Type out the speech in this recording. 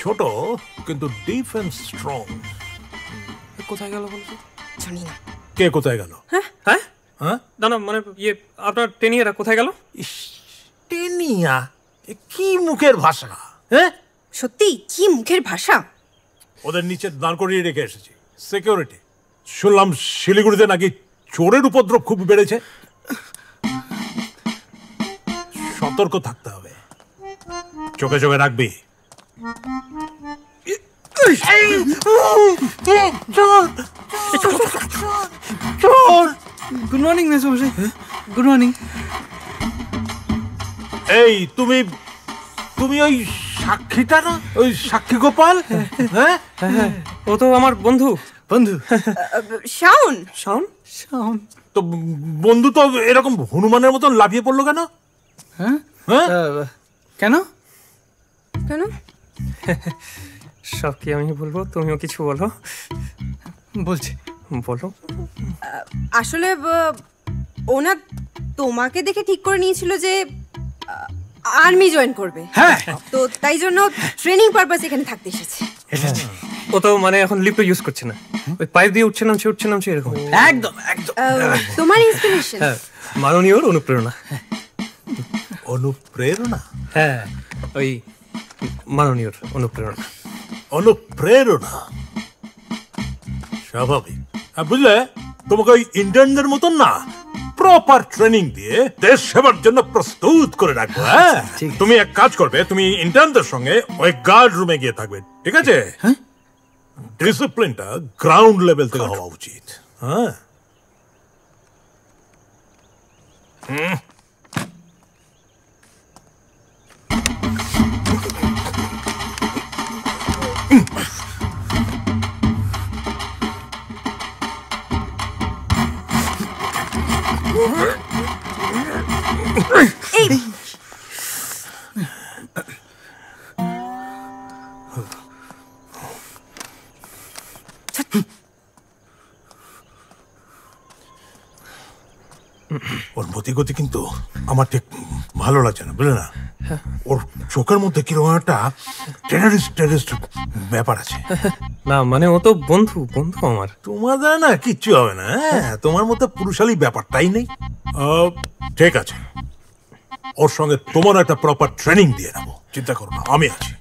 ছোট কিন্তু defence strong. কোথায় গেল বলছো? জানি না। কে কোথায় গেল? হ্যাঁ হ্যাঁ না না, মানে ইয়ে আপনার টেনিয়ারা কোথায় গেল? টেনিয়া কি মুখের ভাষা! হ্যাঁ সত্যি কি মুখের ভাষা! ওদের নিচে দাঁড় করিয়ে রেখে এসেছি সিকিউরিটি। শুনলাম শিলিগুড়িতে নাকি চোরের উপদ্রব খুব বেড়েছে। সতর্ক থাকতে হবে, চোখে চোখে রাখবি। গুড মর্নিং মেসোমশাই। Good morning. এই তুমি তুমি ওই সাক্ষীটা না, ওই সাক্ষী গোপাল? হ্যাঁ ও তো আমার বন্ধু। বন্ধু শাওন। শাওন শাওন তো বন্ধু তো এরকম হনুমানের মতন লাফিয়ে পড়লো কেন? হ্যাঁ কেন কেন? সব কি আমি বলবো, তুমিও কিছু বলো। বলছি বলো। আসলে ওনা তোমাকে দেখে ঠিক করে নিয়েছিল যে আর্মি জয়েন করবে। হ্যাঁ, তো তাই জন্য ট্রেনিং পারপাস এখানে থাকতে এসেছে। ও তো মানে এখন লিফট ইউজ করছে না, ওই পাইপ দিয়ে উঠছে নামছে এরকম। একদম একদম তোমার ইন্সপিরেশন। হ্যাঁ, মাননীয় অনুপ্রেরণা। অনুপ্রেরণা? হ্যাঁ, ওই মাননীয় অনুপ্রেরণা। অনুপ্রেরণা স্বাভাবিক। বুঝলে, তোমাকে ওই ইন্টার্নদের মতন না, প্রপার ট্রেনিং দিয়ে দেশ সেবার জন্য প্রস্তুত করে রাখবো। হ্যাঁ, তুমি এক কাজ করবে, তুমি ইন্টার্নদের সঙ্গে ওই গার্ড রুমে গিয়ে থাকবে, ঠিক আছে? ডিসিপ্লিনটা গ্রাউন্ড লেভেল থেকে হওয়া উচিত। হ্যাঁ ওর মতিগতি কিন্তু আমার ঠিক ভালো লাগছে না, বুঝলে না? ওর চোখের মধ্যে কিরকম একটা টেররিস্ট ব্যাপার আছে। না মানে ও তো বন্ধু আমার। তোমাদের না কিচ্ছু হবে না। হ্যাঁ, তোমার মধ্যে পুরুষালী ব্যাপারটাই নেই। ঠিক আছে, ওর সঙ্গে তোমার একটা প্রপার ট্রেনিং দিয়ে নেবো, চিন্তা করো না, আমি আছি।